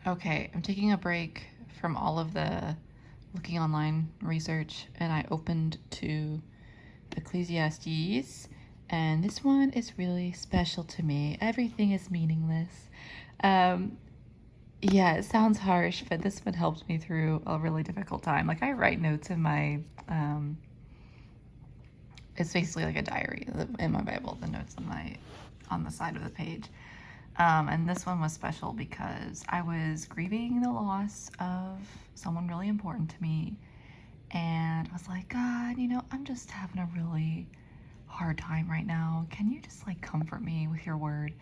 Okay, I'm taking a break from all of the looking online research and I opened to Ecclesiastes, and this one is really special to me. Everything is meaningless. Um, yeah, it sounds harsh, but this one helped me through a really difficult time. Like, I write notes in my, it's basically like a diary in my Bible, the notes on the side of the page. And this one was special because I was grieving the loss of someone really important to me. And I was like, God, I'm just having a really hard time right now. Can you just like comfort me with your word?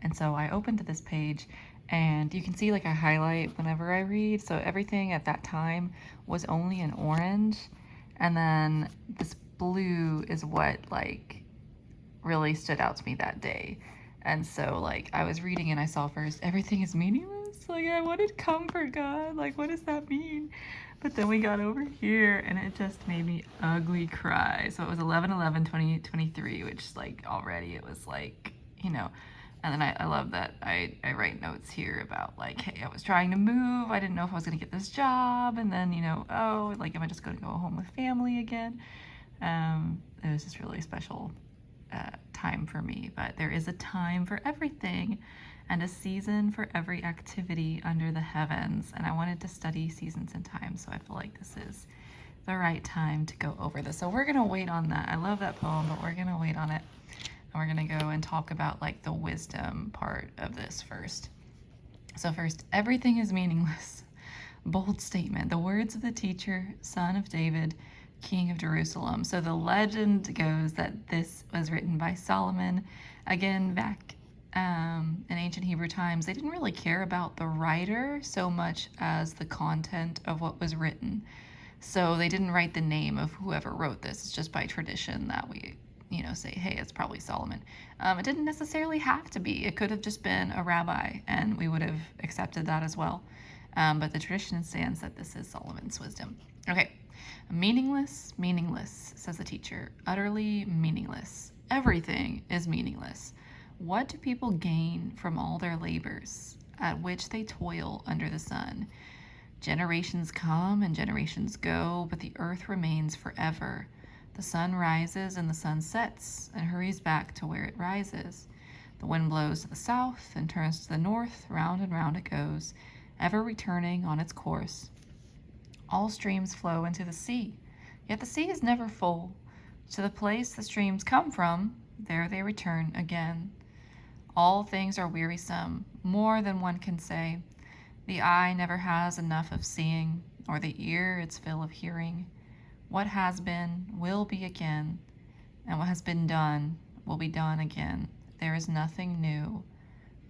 And so I opened to this page and you can see like I highlight whenever I read. So everything at that time was only in orange. And then this blue is what like really stood out to me that day. And so, like, I was reading and I saw first, everything is meaningless. Like, I wanted comfort, God. Like, what does that mean? But then we got over here and it just made me ugly cry. So it was 11/11/2023, which, like, already it was like, And then I love that I write notes here about, like, hey, I was trying to move. I didn't know if I was going to get this job. And then, oh, like, am I just going to go home with family again? It was just really special time for me, but there is a time for everything and a season for every activity under the heavens. And I wanted to study seasons and times, so I feel like this is the right time to go over this. So we're going to wait on that. I love that poem, but we're going to wait on it. And we're going to go and talk about like the wisdom part of this first. So first, everything is meaningless. Bold statement. The words of the teacher, son of David, king of Jerusalem. So the legend goes that this was written by Solomon. Again, back in ancient Hebrew times, they didn't really care about the writer so much as the content of what was written. So they didn't write the name of whoever wrote this. It's just by tradition that we, say, hey, it's probably Solomon. It didn't necessarily have to be. It could have just been a rabbi, and we would have accepted that as well. But the tradition stands that this is Solomon's wisdom. Okay, meaningless, meaningless, says the teacher. Utterly meaningless. Everything is meaningless. What do people gain from all their labors at which they toil under the sun? Generations come and generations go, but the earth remains forever. The sun rises and the sun sets and hurries back to where it rises. The wind blows to the south and turns to the north, round and round it goes, ever returning on its course. All streams flow into the sea, yet the sea is never full. To the place the streams come from, there they return again. All things are wearisome, more than one can say. The eye never has enough of seeing, or the ear its fill of hearing. What has been will be again, and what has been done will be done again. There is nothing new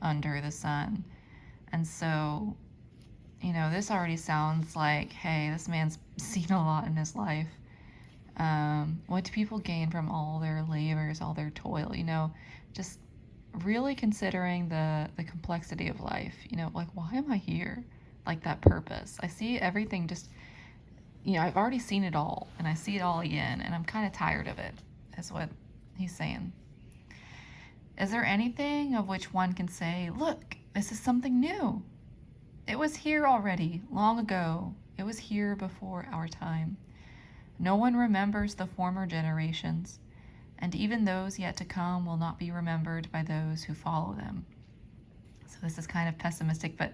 under the sun. And so, this already sounds like, hey, this man's seen a lot in his life. What do people gain from all their labors, all their toil? Just really considering the complexity of life. Like, why am I here? Like, that purpose. I see everything just, I've already seen it all, and I see it all again, and I'm kind of tired of it, is what he's saying. Is there anything of which one can say, look, this is something new? It was here already, long ago. It was here before our time. No one remembers the former generations, and even those yet to come will not be remembered by those who follow them. So this is kind of pessimistic, but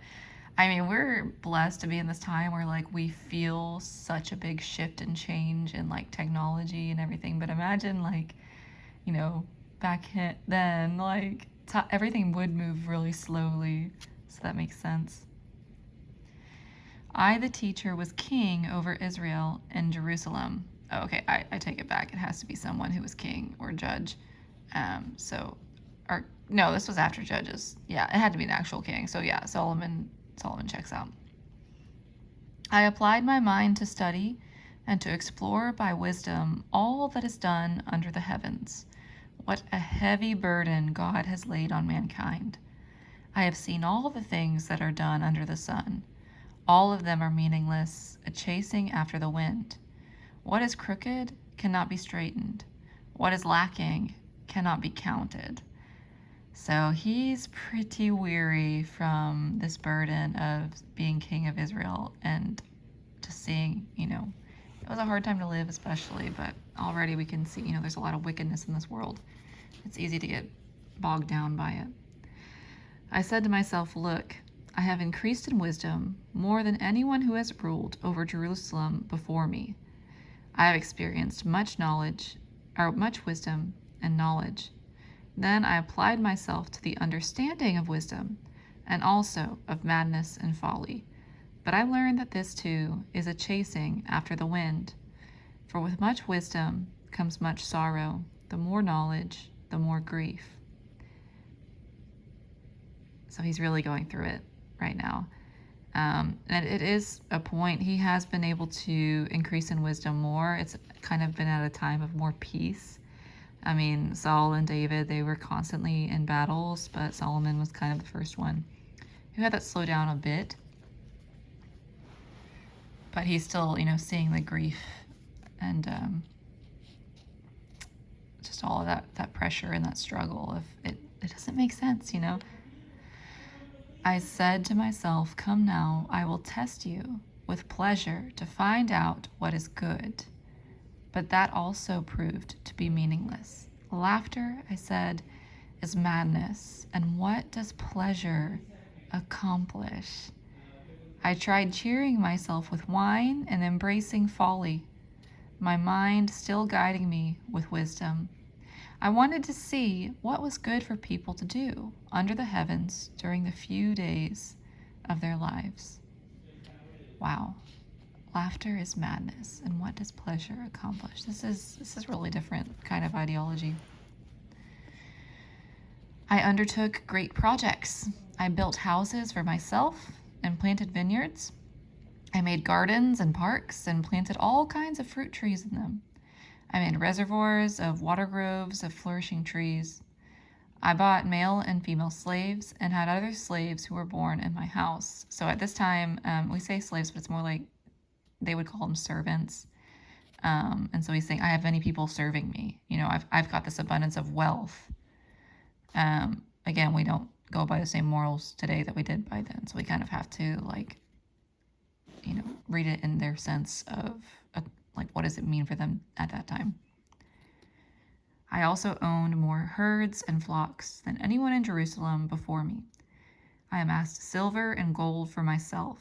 I mean, we're blessed to be in this time where like we feel such a big shift and change in like technology and everything. But imagine like, back then, like everything would move really slowly. So that makes sense. I, the teacher, was king over Israel and Jerusalem. Oh, okay, I take it back. It has to be someone who was king or judge. No, this was after Judges. Yeah, it had to be an actual king. So yeah, Solomon checks out. I applied my mind to study and to explore by wisdom all that is done under the heavens. What a heavy burden God has laid on mankind. I have seen all the things that are done under the sun. All of them are meaningless, a chasing after the wind. What is crooked cannot be straightened. What is lacking cannot be counted. So he's pretty weary from this burden of being king of Israel and just seeing, it was a hard time to live, especially, but already we can see, there's a lot of wickedness in this world. It's easy to get bogged down by it. I said to myself, look, I have increased in wisdom more than anyone who has ruled over Jerusalem before me. I have experienced much wisdom and knowledge. Then I applied myself to the understanding of wisdom and also of madness and folly. But I learned that this too is a chasing after the wind. For with much wisdom comes much sorrow, the more knowledge, the more grief. So he's really going through it right now. And it is a point. He has been able to increase in wisdom more. It's kind of been at a time of more peace. I mean, Saul and David, they were constantly in battles, but Solomon was kind of the first one who had that slow down a bit. But he's still, seeing the grief and just all of that pressure and that struggle of it doesn't make sense, I said to myself, come now, I will test you with pleasure to find out what is good. But that also proved to be meaningless. Laughter, I said, is madness, and what does pleasure accomplish? I tried cheering myself with wine and embracing folly, my mind still guiding me with wisdom. I wanted to see what was good for people to do under the heavens during the few days of their lives. Wow. Laughter is madness, and what does pleasure accomplish? This is really different kind of ideology. I undertook great projects. I built houses for myself and planted vineyards. I made gardens and parks and planted all kinds of fruit trees in them. I made reservoirs of water groves of flourishing trees. I bought male and female slaves and had other slaves who were born in my house. So at this time, we say slaves, but it's more like they would call them servants. And so he's saying, I have many people serving me. I've got this abundance of wealth. Again, we don't go by the same morals today that we did by then. So we kind of have to read it in their sense of what does it mean for them at that time. I also owned more herds and flocks than anyone in Jerusalem before me. I amassed silver and gold for myself,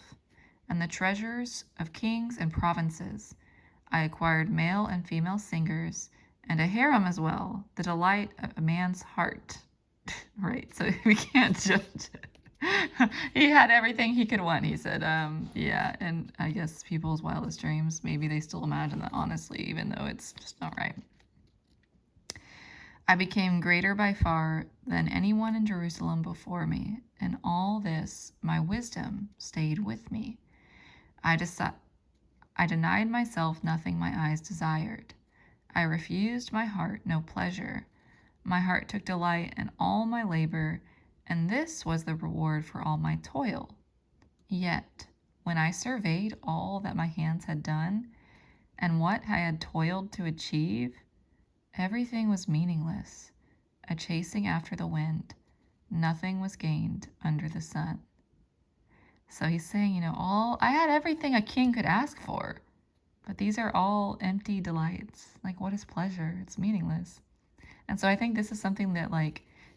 and the treasures of kings and provinces. I acquired male and female singers, and a harem as well, the delight of a man's heart. Right, so we can't just... He had everything he could want, he said. Yeah, and I guess people's wildest dreams, maybe they still imagine that, honestly, even though it's just not right. I became greater by far than anyone in Jerusalem before me. In all this, my wisdom stayed with me. I denied myself nothing my eyes desired. I refused my heart no pleasure. My heart took delight in all my labor, and this was the reward for all my toil. Yet, when I surveyed all that my hands had done, and what I had toiled to achieve, everything was meaningless, a chasing after the wind. Nothing was gained under the sun. So he's saying, I had everything a king could ask for, but these are all empty delights. Like, what is pleasure? It's meaningless. And so I think this is something that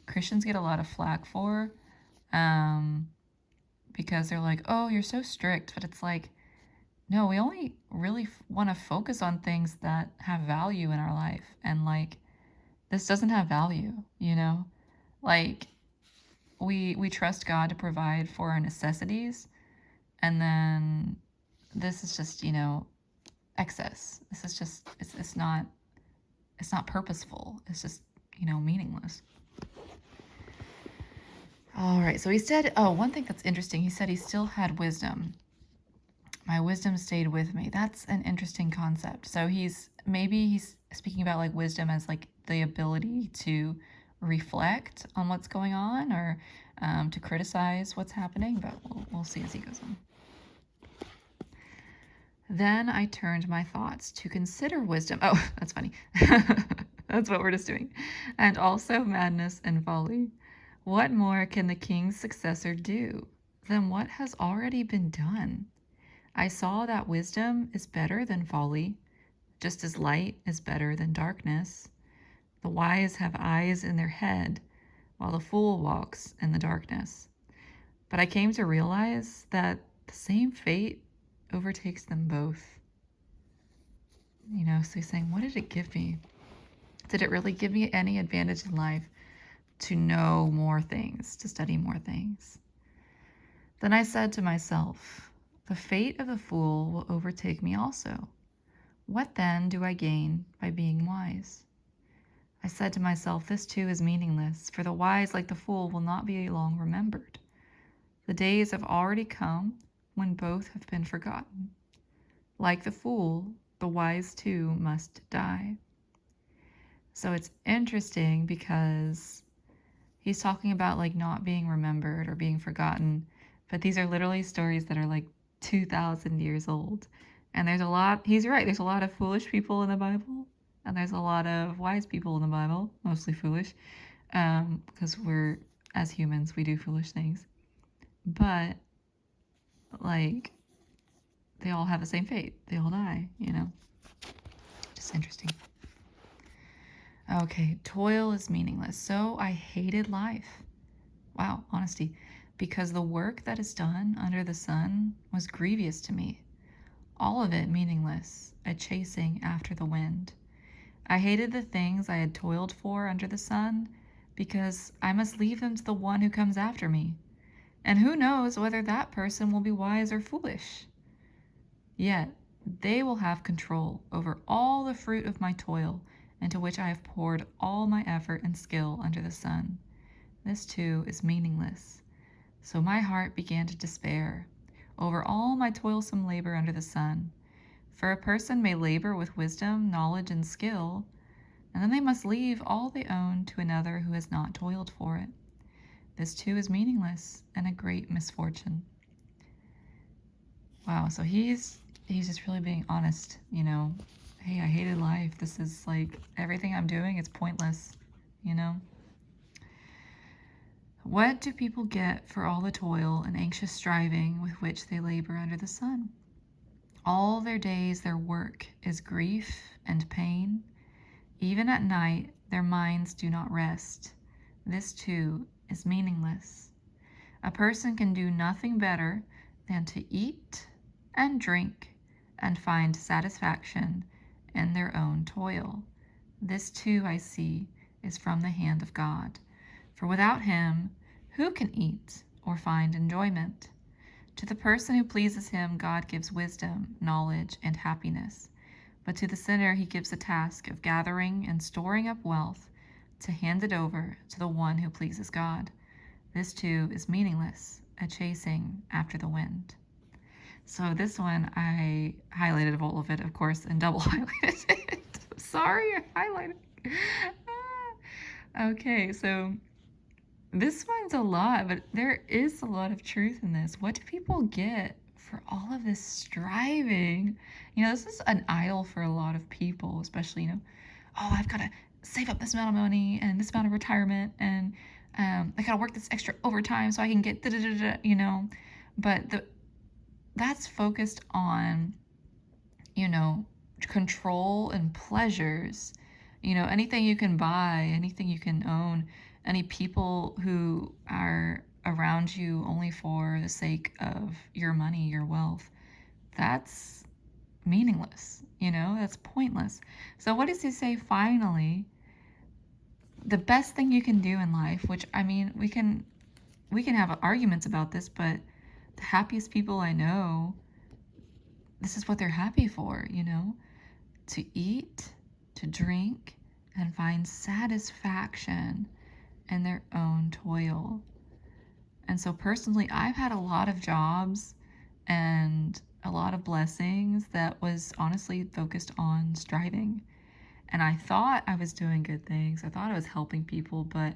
Christians get a lot of flack for, because they're like, oh, you're so strict. But it's like, no, we only really want to focus on things that have value in our life. And this doesn't have value, we trust God to provide for our necessities. And then this is just, excess. This is just, it's not purposeful. It's just, meaningless. All right. So he said, one thing that's interesting, he said he still had wisdom. My wisdom stayed with me. That's an interesting concept. So he's speaking about wisdom as the ability to reflect on what's going on or to criticize what's happening, but we'll see as he goes on. Then I turned my thoughts to consider wisdom. Oh, that's funny. That's what we're just doing. And also madness and folly. What more can the king's successor do than what has already been done? I saw that wisdom is better than folly, just as light is better than darkness. The wise have eyes in their head, while the fool walks in the darkness. But I came to realize that the same fate overtakes them both. So he's saying, what did it give me? Did it really give me any advantage in life to know more things, to study more things? Then I said to myself, the fate of the fool will overtake me also. What then do I gain by being wise? I said to myself, this too is meaningless, for the wise, like the fool, will not be long remembered. The days have already come when both have been forgotten. Like the fool, the wise too must die. So it's interesting because he's talking about like not being remembered or being forgotten, but these are literally stories that are like 2,000 years old. And he's right, there's a lot of foolish people in the Bible, and there's a lot of wise people in the Bible, mostly foolish, because as humans, we do foolish things. But, like, they all have the same fate. They all die, Just interesting. Okay, toil is meaningless. So I hated life. Wow, honesty. Because the work that is done under the sun was grievous to me. All of it meaningless, a chasing after the wind. I hated the things I had toiled for under the sun because I must leave them to the one who comes after me. And who knows whether that person will be wise or foolish? Yet they will have control over all the fruit of my toil, into which I have poured all my effort and skill under the sun. This too is meaningless. So my heart began to despair over all my toilsome labor under the sun. For a person may labor with wisdom, knowledge, and skill, and then they must leave all they own to another who has not toiled for it. This too is meaningless and a great misfortune. Wow, so he's just really being honest, Hey, I hated life. This is like everything I'm doing, it's pointless, What do people get for all the toil and anxious striving with which they labor under the sun? All their days their work is grief and pain. Even at night their minds do not rest. This too is meaningless. A person can do nothing better than to eat and drink and find satisfaction in their own toil. This too, I see, is from the hand of God. For without him, who can eat or find enjoyment? To the person who pleases him, God gives wisdom, knowledge, and happiness. But to the sinner, he gives the task of gathering and storing up wealth to hand it over to the one who pleases God. This too is meaningless, a chasing after the wind. So this one, I highlighted all of it, of course, and double highlighted it. Sorry, I highlighted. Okay, so this one's a lot, but there is a lot of truth in this. What do people get for all of this striving? This is an idol for a lot of people, especially, oh, I've got to save up this amount of money and this amount of retirement, and I got to work this extra overtime so I can get But that's focused on, control and pleasures. Anything you can buy, anything you can own, any people who are around you only for the sake of your money, your wealth, that's meaningless, that's pointless. So what does he say finally? The best thing you can do in life, which we can have arguments about this, but the happiest people I know, this is what they're happy for, to eat, to drink, and find satisfaction in their own toil. And so personally, I've had a lot of jobs and a lot of blessings that was honestly focused on striving. And I thought I was doing good things. I thought I was helping people, but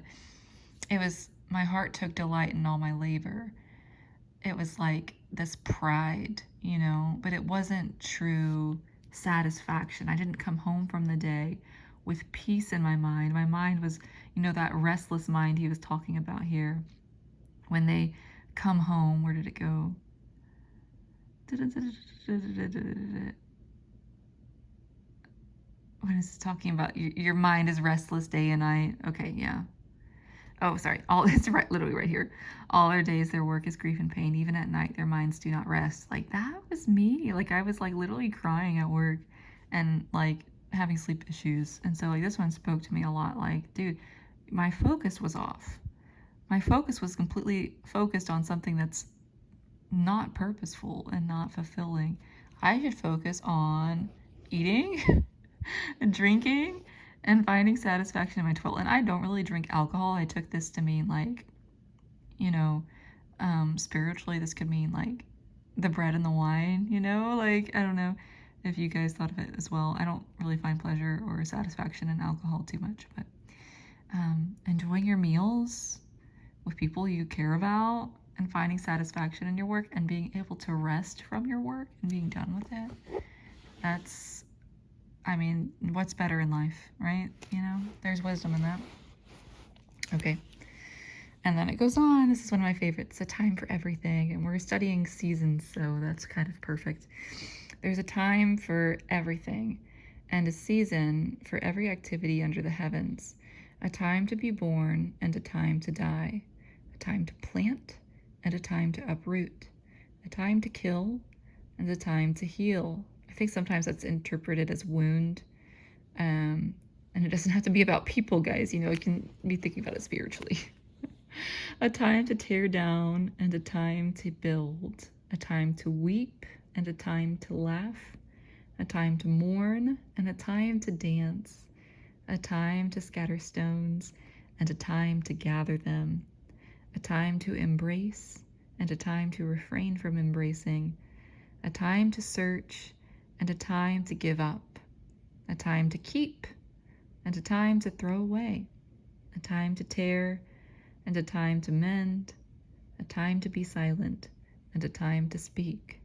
my heart took delight in all my labor. It was like this pride, but it wasn't true satisfaction. I didn't come home from the day with peace in my mind. My mind was, that restless mind he was talking about here. When they come home, where did it go? What is it talking about? Your mind is restless day and night. Okay, yeah. Oh, sorry. It's right, literally right here. All their days, their work is grief and pain. Even at night, their minds do not rest. Like, that was me. Like, I was like literally crying at work and like having sleep issues. And so like this one spoke to me a lot. Like, dude, my focus was off. My focus was completely focused on something that's not purposeful and not fulfilling. I should focus on eating and drinking and finding satisfaction in my toil. And I don't really drink alcohol. I took this to mean like, spiritually, this could mean like the bread and the wine, like, I don't know if you guys thought of it as well. I don't really find pleasure or satisfaction in alcohol too much, but enjoying your meals with people you care about and finding satisfaction in your work and being able to rest from your work and being done with it. That's, what's better in life, right? There's wisdom in that. Okay. And then it goes on. This is one of my favorites, a time for everything. And we're studying seasons, so that's kind of perfect. There's a time for everything and a season for every activity under the heavens, a time to be born and a time to die, a time to plant and a time to uproot, a time to kill and a time to heal. I think sometimes that's interpreted as wound. And it doesn't have to be about people, guys. You can be thinking about it spiritually. A time to tear down and a time to build, a time to weep and a time to laugh, a time to mourn and a time to dance, a time to scatter stones and a time to gather them, a time to embrace and a time to refrain from embracing, a time to search and a time to give up, a time to keep and a time to throw away, a time to tear and a time to mend, a time to be silent and a time to speak,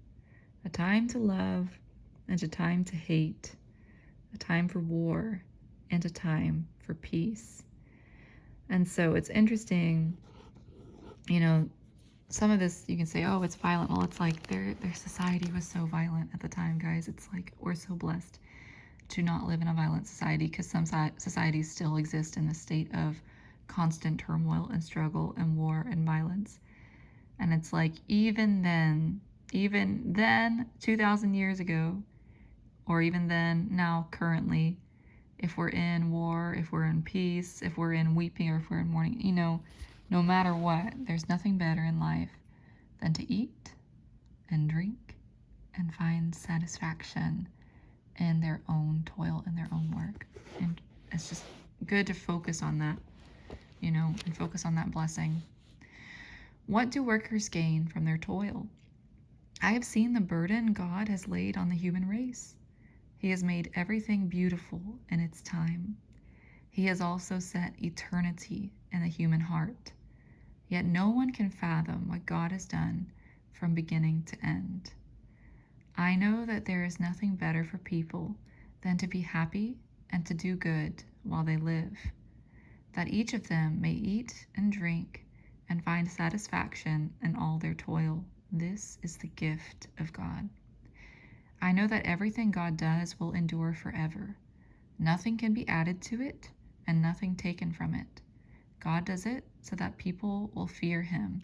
a time to love and a time to hate, a time for war and a time for peace. And so it's interesting, some of this you can say, oh, it's violent. Well, it's like their society was so violent at the time, guys. It's like we're so blessed to not live in a violent society, because some societies still exist in a state of constant turmoil and struggle and war and violence. And it's like even then 2,000 years ago, or even then now currently, if we're in war, if we're in peace, if we're in weeping, or if we're in mourning, no matter what, there's nothing better in life than to eat and drink and find satisfaction in their own toil and their own work. And it's just good to focus on that, and focus on that blessing. What do workers gain from their toil? I have seen the burden God has laid on the human race. He has made everything beautiful in its time. He has also set eternity in the human heart. Yet no one can fathom what God has done from beginning to end. I know that there is nothing better for people than to be happy and to do good while they live, that each of them may eat and drink and find satisfaction in all their toil. This is the gift of God. I know that everything God does will endure forever. Nothing can be added to it and nothing taken from it. God does it so that people will fear him.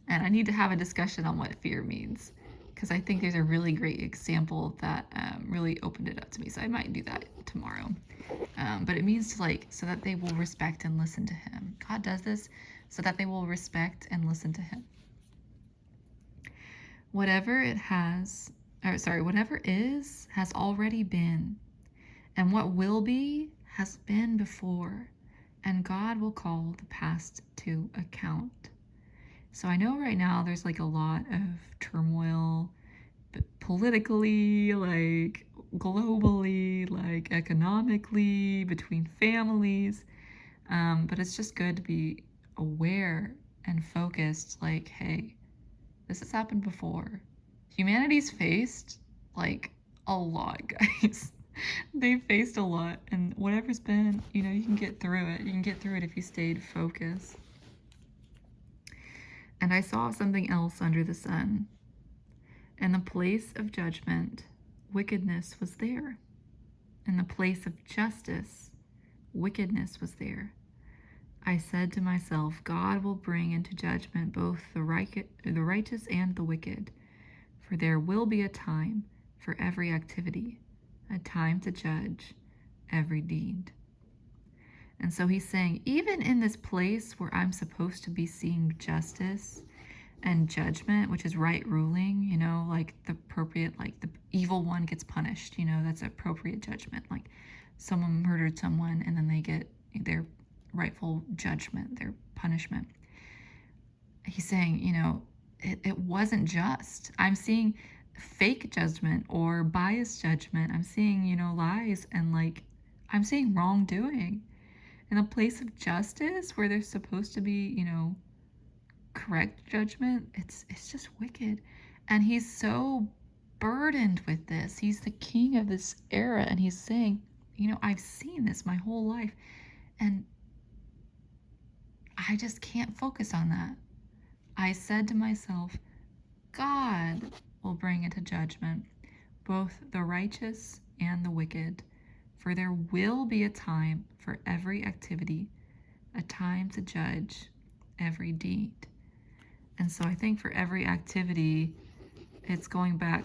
And I need to have a discussion on what fear means, because I think there's a really great example that really opened it up to me. So I might do that tomorrow. But it means to so that they will respect and listen to him. God does this so that they will respect and listen to him. Whatever is has already been, and what will be has been before, and God will call the past to account. So I know right now there's a lot of turmoil, politically, globally, economically, between families. But it's just good to be aware and focused, hey, this has happened before. Humanity's faced a lot, guys. They faced a lot, and whatever's been, you can get through it. You can get through it if you stayed focused. And I saw something else under the sun. In the place of judgment, wickedness was there. In the place of justice, wickedness was there. I said to myself, God will bring into judgment both the righteous and the wicked, for there will be a time for every activity, a time to judge every deed. And so he's saying, even in this place where I'm supposed to be seeing justice and judgment, which is right ruling, like the appropriate, like the evil one gets punished, that's appropriate judgment. Like someone murdered someone and then they get their rightful judgment, their punishment. He's saying, it wasn't just. I'm seeing fake judgment or biased judgment. I'm seeing, lies and I'm seeing wrongdoing. In a place of justice where there's supposed to be, correct judgment, it's just wicked. And he's so burdened with this. He's the king of this era, and he's saying, I've seen this my whole life, and I just can't focus on that. I said to myself, God will bring into judgment both the righteous and the wicked, for there will be a time for every activity, a time to judge every deed. And so I think for every activity, it's going back